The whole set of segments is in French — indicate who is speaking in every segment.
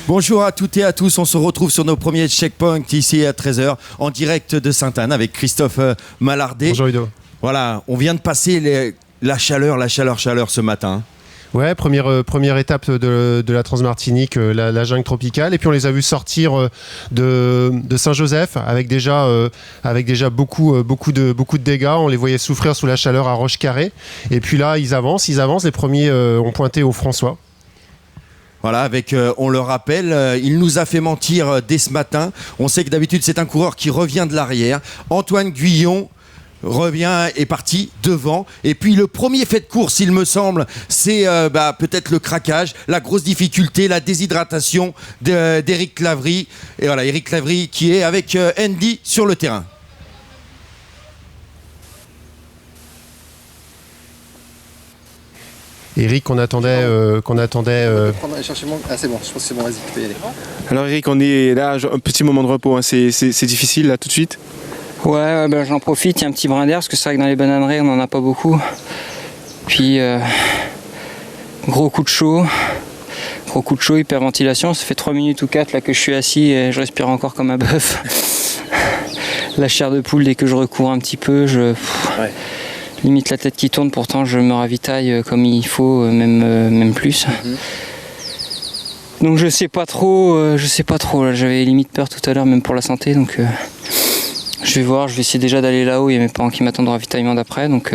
Speaker 1: Bonjour à toutes et à tous, on se retrouve sur nos premiers checkpoints ici à 13h en direct de Sainte-Anne avec Christophe Mallardet.
Speaker 2: Bonjour Ludo.
Speaker 1: Voilà, on vient de passer la chaleur ce matin.
Speaker 2: Ouais, première étape de la Transmartinique, la jungle tropicale. Et puis on les a vus sortir de Saint-Joseph avec déjà beaucoup de dégâts. On les voyait souffrir sous la chaleur à Roche-Carré. Et puis là, ils avancent. Les premiers ont pointé au François.
Speaker 1: Voilà, on le rappelle, il nous a fait mentir dès ce matin. On sait que d'habitude, c'est un coureur qui revient de l'arrière. Antoine Guyon est parti devant. Et puis le premier fait de course, il me semble, c'est peut-être le craquage, la grosse difficulté, la déshydratation d'Éric Clavry. Et voilà, Éric Clavry qui est avec Andy sur le terrain.
Speaker 2: Eric, qu'on attendait.
Speaker 3: Ah, c'est bon, je pense que c'est bon, vas-y, tu peux y aller.
Speaker 4: Alors Eric, on est là, un petit moment de repos, hein. C'est difficile là tout de suite.
Speaker 5: Ouais, j'en profite, il y a un petit brin d'air, parce que c'est vrai que dans les bananeraies, on n'en a pas beaucoup. Puis, gros coup de chaud, hyperventilation, ça fait 3 minutes ou 4 là, que je suis assis et je respire encore comme un bœuf. La chair de poule, dès que je recours un petit peu, limite la tête qui tourne, pourtant je me ravitaille comme il faut, même plus. Donc je sais pas trop, là, j'avais limite peur tout à l'heure, même pour la santé, donc... Je vais voir, je vais essayer déjà d'aller là-haut, il y a mes parents qui m'attendent au ravitaillement d'après, donc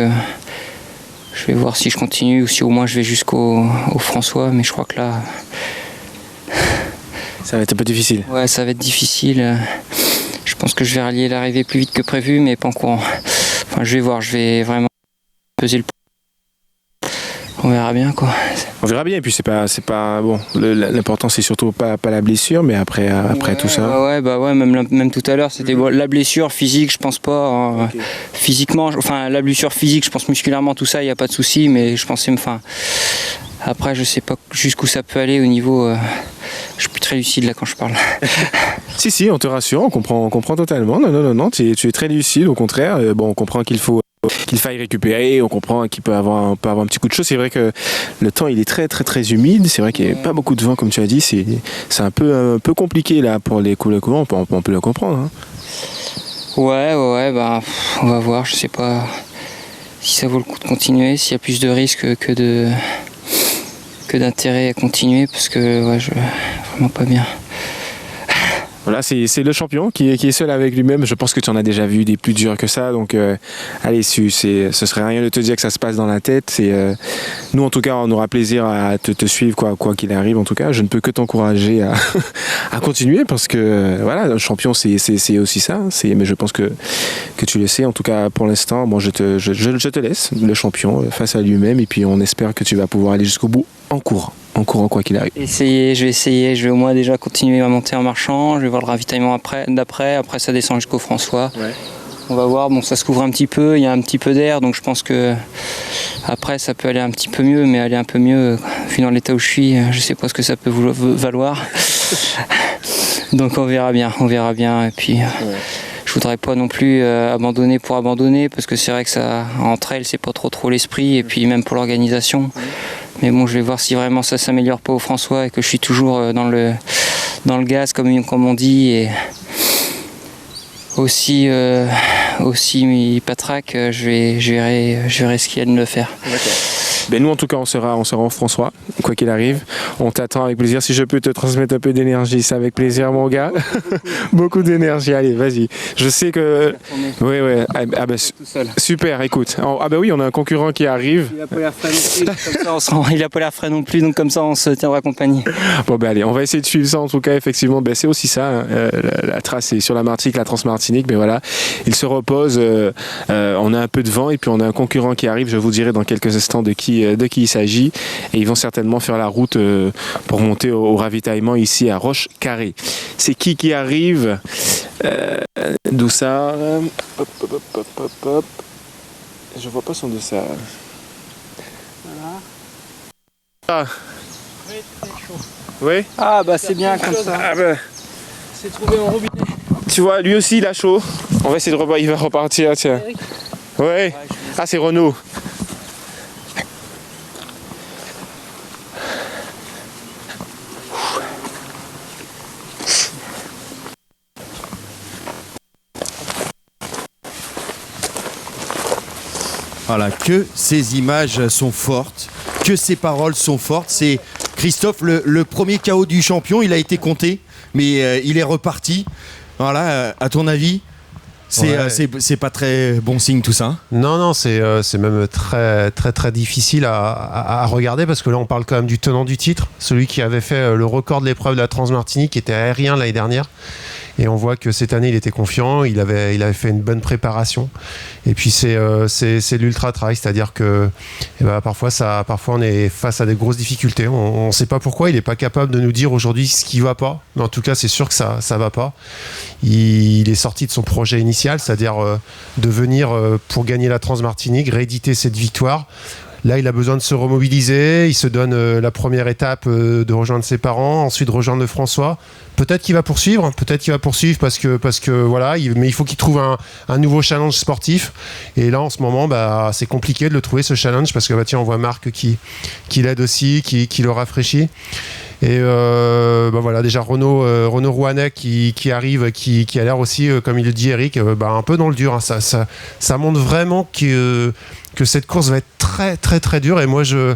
Speaker 5: je vais voir si je continue ou si au moins je vais jusqu'au François, mais je crois que là...
Speaker 4: Ça va être un peu difficile.
Speaker 5: Ouais, ça va être difficile. Je pense que je vais rallier l'arrivée plus vite que prévu, mais pas en courant. Enfin, je vais voir, je vais vraiment peser le... On verra bien, quoi.
Speaker 4: On verra bien, et puis c'est pas bon. L'important c'est surtout pas la blessure, mais après tout ça.
Speaker 5: Même tout à l'heure, c'était la blessure physique, je pense pas. Okay. Physiquement, enfin la blessure physique, je pense musculairement, tout ça, il y a pas de souci, mais je pensais, après, je sais pas jusqu'où ça peut aller au niveau. Je suis plus très lucide là quand je parle.
Speaker 4: Si, on te rassure, on comprend totalement. Non, tu es très lucide, au contraire. On comprend qu'il faille récupérer, on comprend qu'il peut avoir un petit coup de chaud. C'est vrai que le temps il est très très très humide, c'est vrai qu'il n'y a pas beaucoup de vent comme tu as dit, c'est un peu compliqué là pour les coups de courant, on peut le comprendre. Hein.
Speaker 5: Ouais, on va voir, je sais pas si ça vaut le coup de continuer, s'il y a plus de risques que d'intérêt à continuer, parce que je vraiment pas bien.
Speaker 4: Voilà, c'est le champion qui est seul avec lui-même. Je pense que tu en as déjà vu des plus durs que ça. Donc, allez, ce serait rien de te dire que ça se passe dans la tête. Nous, en tout cas, on aura plaisir à te suivre, quoi qu'il arrive. En tout cas, je ne peux que t'encourager à continuer parce que, voilà, le champion, c'est aussi ça. Mais je pense que tu le sais. En tout cas, pour l'instant, je te laisse, le champion, face à lui-même. Et puis, on espère que tu vas pouvoir aller jusqu'au bout en courant, quoi qu'il arrive.
Speaker 5: Je vais essayer, je vais au moins déjà continuer à monter en marchant, je vais voir le ravitaillement d'après, après ça descend jusqu'au François. Ouais. On va voir, ça se couvre un petit peu, il y a un petit peu d'air, donc je pense que après ça peut aller un petit peu mieux, mais aller un peu mieux, vu dans l'état où je suis, je sais pas ce que ça peut valoir. Donc on verra bien, et puis... Je voudrais pas non plus abandonner pour abandonner, parce que c'est vrai que ça, entre elles, c'est pas trop l'esprit, et puis même pour l'organisation. Mais bon, je vais voir si vraiment ça s'améliore pas au François et que je suis toujours dans le gaz, comme on dit, et aussi Patraque, je verrai ce qu'il y a de me faire.
Speaker 4: D'accord. Nous en tout cas on sera en François, quoi qu'il arrive. On t'attend avec plaisir. Si je peux te transmettre un peu d'énergie, c'est avec plaisir mon gars. Beaucoup d'énergie, allez vas-y. Je sais que... Oui. Super, écoute. Oui, on a un concurrent qui arrive.
Speaker 5: Il a pas l'air frais non plus, donc comme ça on se tiendra compagnie.
Speaker 4: Bon allez, on va essayer de suivre ça en tout cas, effectivement. C'est aussi ça, hein. La trace est sur la Martinique, la Transmartinique, mais voilà. Il se repose, on a un peu de vent et puis on a un concurrent qui arrive, je vous dirai dans quelques instants de qui il s'agit, et ils vont certainement faire la route pour monter au ravitaillement ici à Roche-Carré. C'est qui arrive, d'où ça, hop. Je vois pas son dossard. Voilà.
Speaker 6: Oui, c'est chaud.
Speaker 4: Oui.
Speaker 5: C'est bien comme ça.
Speaker 6: C'est trouvé en robinet.
Speaker 4: Tu vois, lui aussi il a chaud. On va essayer il va repartir, tiens. Ouais. C'est Renaud.
Speaker 1: Voilà, que ces images sont fortes, que ces paroles sont fortes. C'est Christophe, le premier KO du champion, il a été compté, mais il est reparti. Voilà, à ton avis, c'est pas très bon signe tout ça.
Speaker 2: Non, c'est même très très très difficile à regarder parce que là on parle quand même du tenant du titre, celui qui avait fait le record de l'épreuve de la Transmartinique, qui était aérien l'année dernière. Et on voit que cette année il était confiant, il avait fait une bonne préparation. Et puis c'est l'ultra trail, c'est-à-dire que parfois on est face à des grosses difficultés. On ne sait pas pourquoi, il n'est pas capable de nous dire aujourd'hui ce qui va pas. Mais en tout cas, c'est sûr que ça va pas. Il est sorti de son projet initial, c'est-à-dire de venir pour gagner la Transmartinique, rééditer cette victoire. Là, il a besoin de se remobiliser. Il se donne la première étape de rejoindre ses parents, ensuite rejoindre le François. Peut-être qu'il va poursuivre parce que voilà, mais il faut qu'il trouve un nouveau challenge sportif. Et là, en ce moment, c'est compliqué de le trouver, ce challenge, parce que on voit Marc qui l'aide aussi, qui le rafraîchit. Et voilà, déjà Renaud Rouanet qui arrive, qui a l'air aussi, comme il le dit Eric, un peu dans le dur. Hein. Ça montre vraiment que cette course va être très très très dure. Et moi je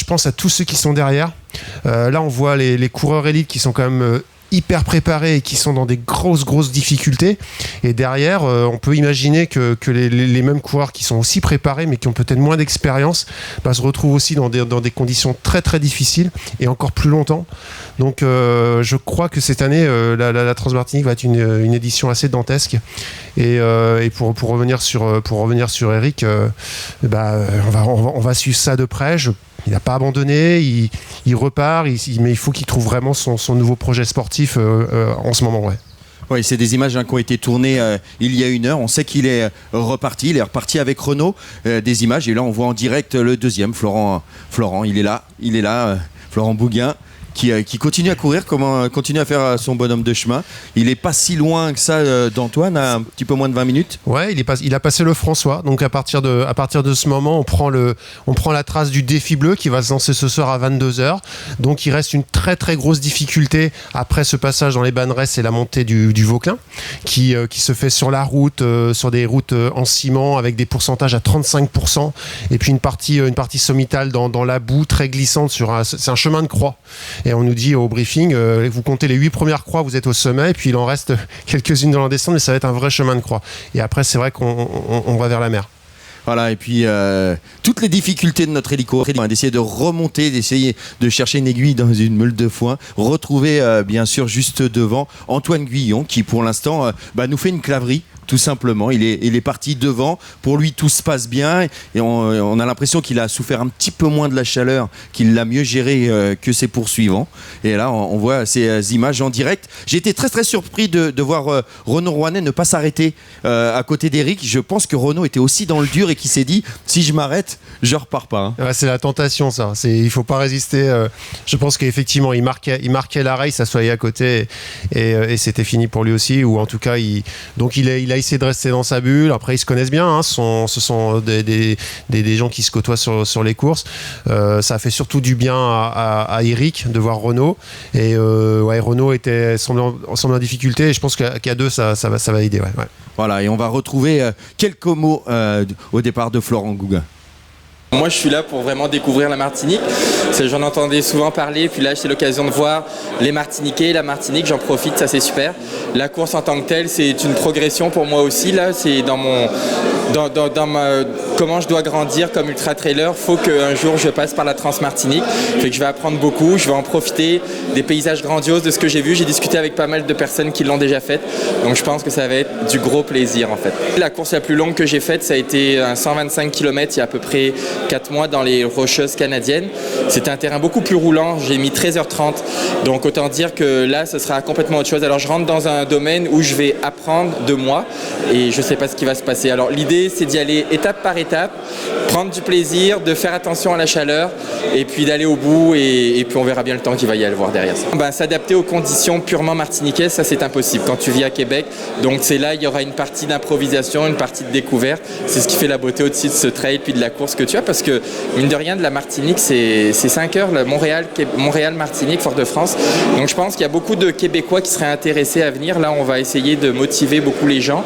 Speaker 2: pense à tous ceux qui sont derrière. Là on voit les coureurs élites qui sont quand même hyper préparés et qui sont dans des grosses difficultés. Et derrière, on peut imaginer que les mêmes coureurs qui sont aussi préparés mais qui ont peut-être moins d'expérience se retrouvent aussi dans des conditions très très difficiles et encore plus longtemps. Donc je crois que cette année, la Transmartinique va être une édition assez dantesque. Et pour revenir sur Eric, on va suivre ça de près. Il n'a pas abandonné, il repart, mais il faut qu'il trouve vraiment son nouveau projet sportif en ce moment. Ouais.
Speaker 1: Oui, c'est des images qui ont été tournées il y a 1 heure. On sait qu'il est reparti. Il est reparti avec Renaud. Des images. Et là, on voit en direct le deuxième, Florent. Il est là, Florent Bouguin. Qui continue à courir, continue à faire son bonhomme de chemin. Il est pas si loin que ça d'Antoine, à un petit peu moins de 20 minutes.
Speaker 2: Ouais, il a passé le François. Donc à partir de ce moment, on prend la trace du défi bleu qui va se lancer ce soir à 22h. Donc il reste une très très grosse difficulté après ce passage dans les Banneres, c'est la montée du Vauclin qui se fait sur la route, sur des routes en ciment avec des pourcentages à 35%, et puis une partie sommitale dans la boue très glissante c'est un chemin de croix. Et on nous dit au briefing, vous comptez les 8 premières croix, vous êtes au sommet, et puis il en reste quelques-unes dans la descente, mais ça va être un vrai chemin de croix. Et après, c'est vrai qu'on va vers la mer.
Speaker 1: Voilà, et puis toutes les difficultés de notre hélico, d'essayer de remonter, d'essayer de chercher une aiguille dans une meule de foin, retrouver bien sûr juste devant Antoine Guillon qui pour l'instant nous fait une claverie. Tout simplement, il est parti devant. Pour lui, tout se passe bien et on a l'impression qu'il a souffert un petit peu moins de la chaleur, qu'il l'a mieux géré que ses poursuivants. Et là, on voit ces images en direct. J'ai été très très surpris de voir Renaud Rouanet ne pas s'arrêter à côté d'Eric. Je pense que Renaud était aussi dans le dur et qu'il s'est dit si je m'arrête, je repars pas. Hein.
Speaker 2: Ouais, c'est la tentation, ça. Il faut pas résister. Je pense qu'effectivement, il marquait l'arrêt, il s'assoyait à côté et c'était fini pour lui aussi. Ou en tout cas, il a essayé de rester dans sa bulle. Après, ils se connaissent bien. Hein. Ce sont des gens qui se côtoient sur les courses. Ça a fait surtout du bien à Eric de voir Renaud. Et Renaud semble en difficulté. Et je pense qu'à deux, ça va aider. Ouais.
Speaker 1: Voilà, et on va retrouver quelques mots au départ de Florent Gouguin.
Speaker 3: Moi, je suis là pour vraiment découvrir la Martinique. J'en entendais souvent parler, puis là, j'ai l'occasion de voir les Martiniquais, la Martinique, j'en profite, ça c'est super. La course en tant que telle, c'est une progression pour moi aussi. Là, c'est dans comment je dois grandir comme ultra-trailer. Faut qu'un jour, je passe par la Transmartinique. Fait que je vais apprendre beaucoup, je vais en profiter des paysages grandioses, de ce que j'ai vu. J'ai discuté avec pas mal de personnes qui l'ont déjà faite. Donc, je pense que ça va être du gros plaisir, en fait. La course la plus longue que j'ai faite, ça a été un 125 km il y a à peu près 4 mois dans les Rocheuses canadiennes. C'était un terrain beaucoup plus roulant, j'ai mis 13h30, donc autant dire que là ce sera complètement autre chose. Alors je rentre dans un domaine où je vais apprendre de moi et je ne sais pas ce qui va se passer. Alors l'idée c'est d'y aller étape par étape, prendre du plaisir, de faire attention à la chaleur et puis d'aller au bout et puis on verra bien le temps qu'il va y avoir derrière ça. S'adapter aux conditions purement martiniquaises, ça c'est impossible quand tu vis à Québec, donc c'est là il y aura une partie d'improvisation, une partie de découverte, c'est ce qui fait la beauté aussi de ce trail puis de la course que tu as, parce que mine de rien de la Martinique c'est 5 heures, Montréal, Martinique, Fort-de-France, donc je pense qu'il y a beaucoup de Québécois qui seraient intéressés à venir. Là on va essayer de motiver beaucoup les gens,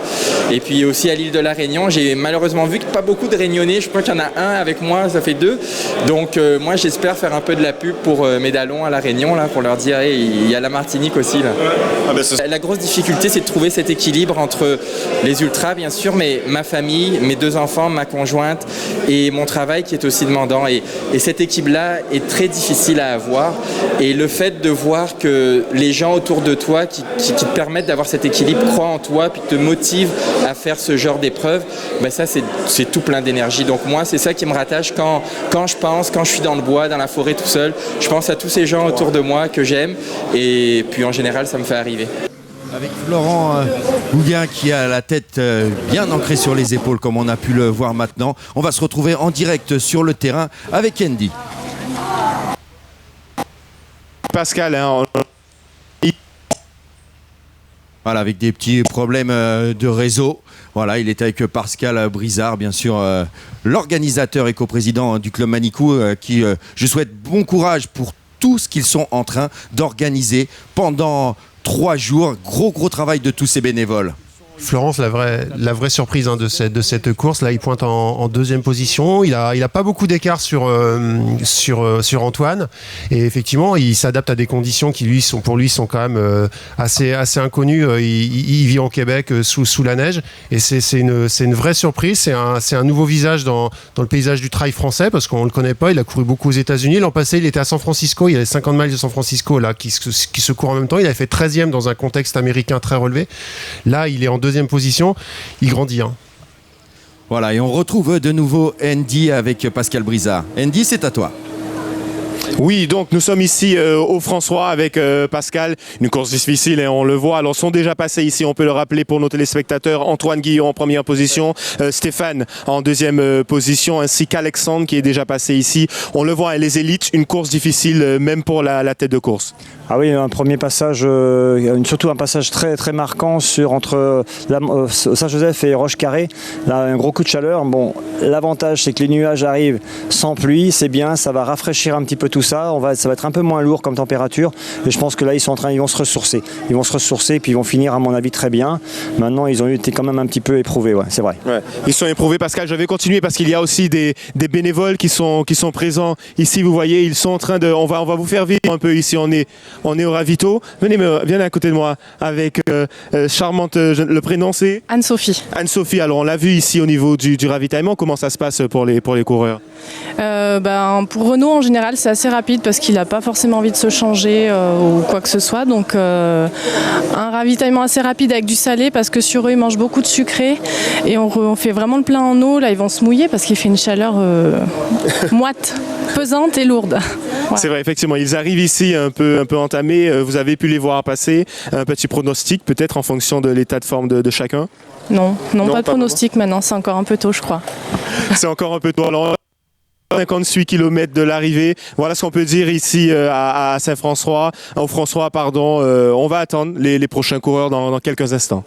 Speaker 3: et puis aussi à l'île de la Réunion J'ai malheureusement vu que pas beaucoup de Réunionnais. Je crois qu'il y en a un avec moi, ça fait 2. Donc moi, j'espère faire un peu de la pub pour mes Dallons à La Réunion, là, pour leur dire hey, il y a la Martinique aussi. Là. La grosse difficulté, c'est de trouver cet équilibre entre les ultras, bien sûr, mais ma famille, mes 2 enfants, ma conjointe et mon travail qui est aussi demandant. Et cette équipe-là est très difficile à avoir. Et le fait de voir que les gens autour de toi qui te permettent d'avoir cet équilibre croient en toi puis te motivent à faire ce genre d'épreuve, ben ça, c'est tout plein d'énergie. Donc moi, c'est ça qui me rattache quand je suis dans le bois, dans la forêt tout seul, je pense à tous ces gens autour de moi que j'aime et puis en général, ça me fait arriver.
Speaker 1: Avec Florent Bouguin qui a la tête bien ancrée sur les épaules comme on a pu le voir maintenant. On va se retrouver en direct sur le terrain avec Andy.
Speaker 4: Pascal, hein,
Speaker 1: voilà, avec des petits problèmes de réseau. Voilà, il était avec Pascal Brizard, bien sûr, l'organisateur et coprésident du Club Manicou, qui je souhaite bon courage pour tout ce qu'ils sont en train d'organiser pendant 3 jours. Gros travail de tous ces bénévoles.
Speaker 2: Florence, la vraie surprise de cette course, là, il pointe en 2e position. Il a pas beaucoup d'écart sur Antoine. Et effectivement, il s'adapte à des conditions qui pour lui sont quand même assez inconnues. Il vit en Québec sous la neige. Et c'est une vraie surprise. C'est un nouveau visage dans le paysage du trail français parce qu'on le connaît pas. Il a couru beaucoup aux États-Unis. L'an passé, il était à San Francisco. Il y avait 50 miles de San Francisco là qui se courent en même temps. Il avait fait 13e dans un contexte américain très relevé. Là, il est en 2e position, il grandit. Hein.
Speaker 1: Voilà, et on retrouve de nouveau Andy avec Pascal Brizard. Andy, c'est à toi.
Speaker 4: Oui, donc nous sommes ici au François avec Pascal, une course difficile et on le voit. Alors, sont déjà passés ici, on peut le rappeler pour nos téléspectateurs, Antoine Guillon en première position, Stéphane en 2e position, ainsi qu'Alexandre qui est déjà passé ici. On le voit, les élites, une course difficile même pour la tête de course.
Speaker 7: Ah oui, un premier passage, surtout un passage très marquant entre Saint-Joseph et Roche-Carré. Là, un gros coup de chaleur. Bon, l'avantage, c'est que les nuages arrivent sans pluie, c'est bien, ça va rafraîchir un petit peu tout ça. Ça va être un peu moins lourd comme température. Et je pense que là, ils vont se ressourcer. Ils vont se ressourcer, puis ils vont finir, à mon avis, très bien. Maintenant, ils ont été quand même un petit peu éprouvés, ouais, c'est vrai.
Speaker 4: Ouais. Ils sont éprouvés, Pascal. Je vais continuer parce qu'il y a aussi des bénévoles qui sont présents ici. Vous voyez, ils sont en train de. On va vous faire vivre un peu ici. On est au ravito. Viens à côté de moi avec charmante. Le prénom c'est
Speaker 8: Anne-Sophie.
Speaker 4: Anne-Sophie. Alors on l'a vu ici au niveau du ravitaillement. Comment ça se passe pour les coureurs?
Speaker 8: Pour Renaud en général c'est assez rapide parce qu'il n'a pas forcément envie de se changer ou quoi que ce soit. Donc un ravitaillement assez rapide avec du salé parce que sur eux ils mangent beaucoup de sucré et on fait vraiment le plein en eau. Là ils vont se mouiller parce qu'il fait une chaleur moite, pesante et lourde.
Speaker 4: Ouais. C'est vrai, effectivement, ils arrivent ici un peu entamés. Vous avez pu les voir passer. Un petit pronostic peut-être en fonction de l'état de forme de chacun?
Speaker 8: Non, pas de pronostic maintenant. C'est encore un peu tôt, je crois.
Speaker 4: C'est encore un peu tôt. Alors, 58 km de l'arrivée. Voilà ce qu'on peut dire ici à Saint-François, au François, pardon. On va attendre les prochains coureurs dans quelques instants.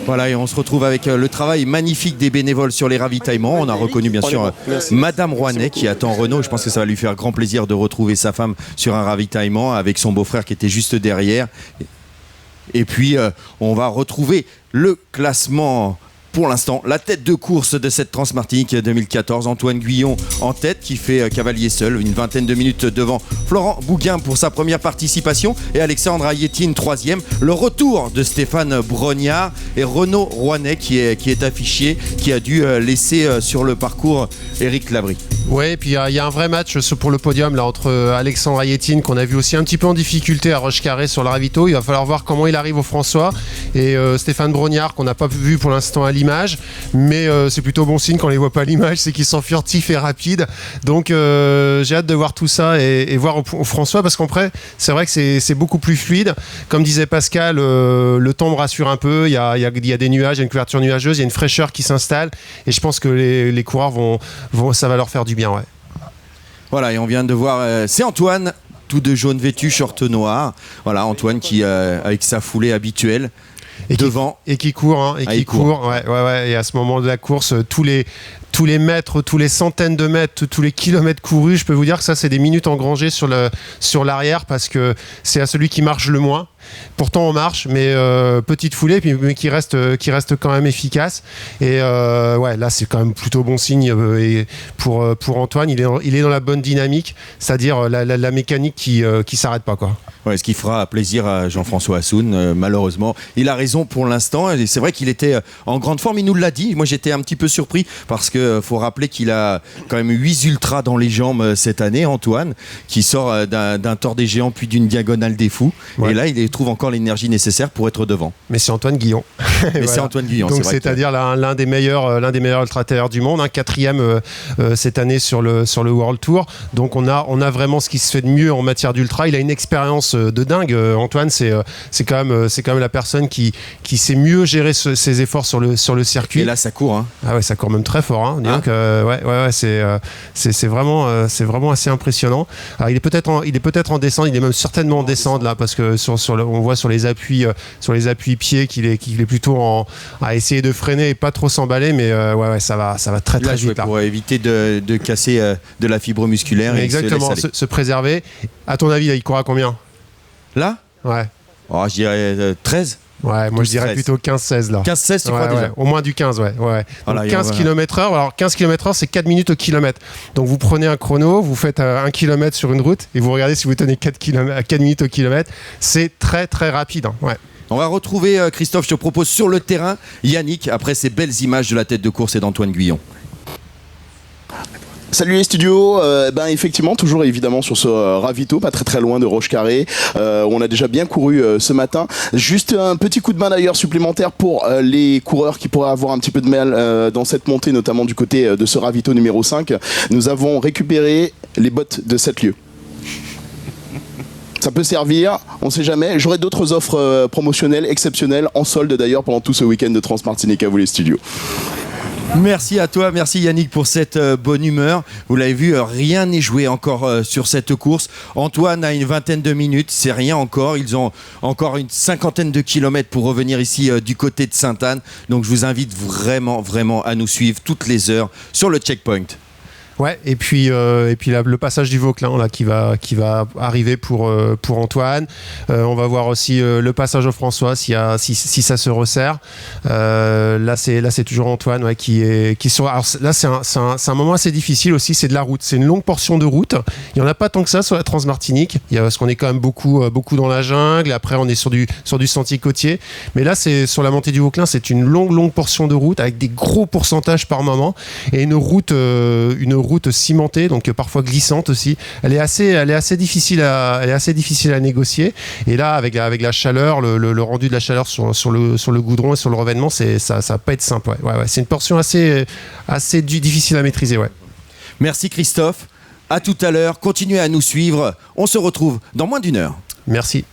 Speaker 1: Voilà, et on se retrouve avec le travail magnifique des bénévoles sur les ravitaillements. On a reconnu bien sûr Madame Rouanet qui attend Renaud. Je pense que ça va lui faire grand plaisir de retrouver sa femme sur un ravitaillement avec son beau-frère qui était juste derrière. Et puis, on va retrouver le classement. Pour l'instant, la tête de course de cette Transmartinique 2014, Antoine Guillon en tête qui fait cavalier seul, une vingtaine de minutes devant Florent Bouguin pour sa première participation et Alexandre Ayetine 3e. Le retour de Stéphane Brognard et Renaud Rouanet qui est affiché, qui a dû laisser sur le parcours Éric Labrie.
Speaker 2: Ouais, et puis il y a un vrai match pour le podium là entre Alexandre Ayetine qu'on a vu aussi un petit peu en difficulté à Roche-Carré sur le ravito. Il va falloir voir comment il arrive au François et Stéphane Brognard qu'on n'a pas vu pour l'instant à l'image, mais c'est plutôt bon signe quand on les voit pas à l'image, c'est qu'ils sont furtifs et rapides. Donc j'ai hâte de voir tout ça et voir au François parce qu'après c'est vrai que c'est beaucoup plus fluide. Comme disait Pascal, le temps me rassure un peu. Il y a des nuages, il y a une couverture nuageuse, il y a une fraîcheur qui s'installe et je pense que les coureurs ça va leur faire du bien. Ouais.
Speaker 1: Voilà, et on vient de voir, c'est Antoine, tout de jaune vêtu, short noir. Voilà, Antoine qui avec sa foulée habituelle. Et devant
Speaker 2: qui court, hein, et
Speaker 1: qui court.
Speaker 2: Ouais. Et à ce moment de la course, tous tous les mètres, tous les centaines de mètres, tous les kilomètres courus, je peux vous dire que ça, c'est des minutes engrangées sur l'arrière parce que c'est à celui qui marche le moins. Pourtant on marche, mais petite foulée, mais qui reste quand même efficace. Et ouais, là c'est quand même plutôt bon signe. Et pour Antoine, il est dans la bonne dynamique, c'est-à-dire la mécanique qui s'arrête pas, quoi.
Speaker 1: Ouais, ce qui fera plaisir à Jean-François Assoun, malheureusement. Il a raison pour l'instant. Et c'est vrai qu'il était en grande forme. Il nous l'a dit. Moi, j'étais un petit peu surpris parce que faut rappeler qu'il a quand même 8 ultras dans les jambes cette année, Antoine, qui sort d'un tort des géants puis d'une diagonale des fous. Ouais. Et là, il trouve encore l'énergie nécessaire pour être devant.
Speaker 2: Mais c'est Antoine Guillon.
Speaker 1: Mais voilà. C'est Antoine Guillon.
Speaker 2: Donc c'est-à-dire l'un des meilleurs ultra-trailers du monde, 4e cette année sur le World Tour. Donc on a vraiment ce qui se fait de mieux en matière d'ultra. Il a une expérience de dingue. Antoine, c'est quand même la personne qui sait mieux gérer ses efforts sur le circuit.
Speaker 1: Et là, ça court. Hein.
Speaker 2: Ah ouais, ça court même très fort. Hein. Donc ouais, c'est vraiment assez impressionnant. Alors, il est peut-être en descente. Il est même certainement en descente là, parce que on voit sur les appuis pieds qu'il est plutôt à essayer de freiner et pas trop s'emballer. Mais ouais, ça va très très vite là.
Speaker 1: Pour éviter de casser de la fibre musculaire.
Speaker 2: Exactement. Se préserver. À ton avis, là, il court à combien?
Speaker 1: Là?
Speaker 2: Ouais.
Speaker 1: Oh, je dirais 13.
Speaker 2: Ouais, moi je dirais plutôt 15-16 là.
Speaker 1: 15-16, tu crois déjà?
Speaker 2: Ouais, au moins du 15, ouais.
Speaker 1: Voilà,
Speaker 2: 15 km/h, alors 15 km/h c'est 4 minutes au kilomètre. Donc vous prenez un chrono, vous faites 1 km sur une route et vous regardez si vous tenez 4 minutes au kilomètre. C'est très très rapide. Hein. Ouais.
Speaker 1: On va retrouver, Christophe, je te propose sur le terrain, Yannick, après ces belles images de la tête de course et d'Antoine Guillon.
Speaker 9: Salut les studios, effectivement toujours évidemment sur ce ravito, pas très très loin de Rochecarré, on a déjà bien couru ce matin. Juste un petit coup de main d'ailleurs supplémentaire pour les coureurs qui pourraient avoir un petit peu de mal dans cette montée, notamment du côté de ce ravito numéro 5. Nous avons récupéré les bottes de 7 lieues. Ça peut servir, on sait jamais. J'aurai d'autres offres promotionnelles exceptionnelles en solde d'ailleurs pendant tout ce week-end de Transmartinique à vous les studios.
Speaker 1: Merci à toi, merci Yannick pour cette bonne humeur. Vous l'avez vu, rien n'est joué encore sur cette course. Antoine a une 20aine de minutes, c'est rien encore. Ils ont encore une 50aine de kilomètres pour revenir ici du côté de Sainte-Anne. Donc je vous invite vraiment à nous suivre toutes les heures sur le checkpoint.
Speaker 2: Ouais, et puis là, le passage du Vauclin là qui va arriver pour Antoine. On va voir aussi le passage au François si ça se resserre. Là c'est toujours Antoine qui sur. Alors là c'est un moment assez difficile aussi. C'est de la route. C'est une longue portion de route. Il y en a pas tant que ça sur la Transmartinique. Parce qu'on est quand même beaucoup dans la jungle. Après on est sur du sentier côtier. Mais là c'est sur la montée du Vauclin. C'est une longue portion de route avec des gros pourcentages par moment et une route cimentée, donc parfois glissante aussi. Elle est assez difficile à négocier. Et là, avec la chaleur, le rendu de la chaleur sur le goudron et sur le revêtement, ça va pas être simple. Ouais. C'est une portion assez difficile à maîtriser. Ouais.
Speaker 1: Merci Christophe. À tout à l'heure. Continuez à nous suivre. On se retrouve dans moins d'1 heure.
Speaker 2: Merci.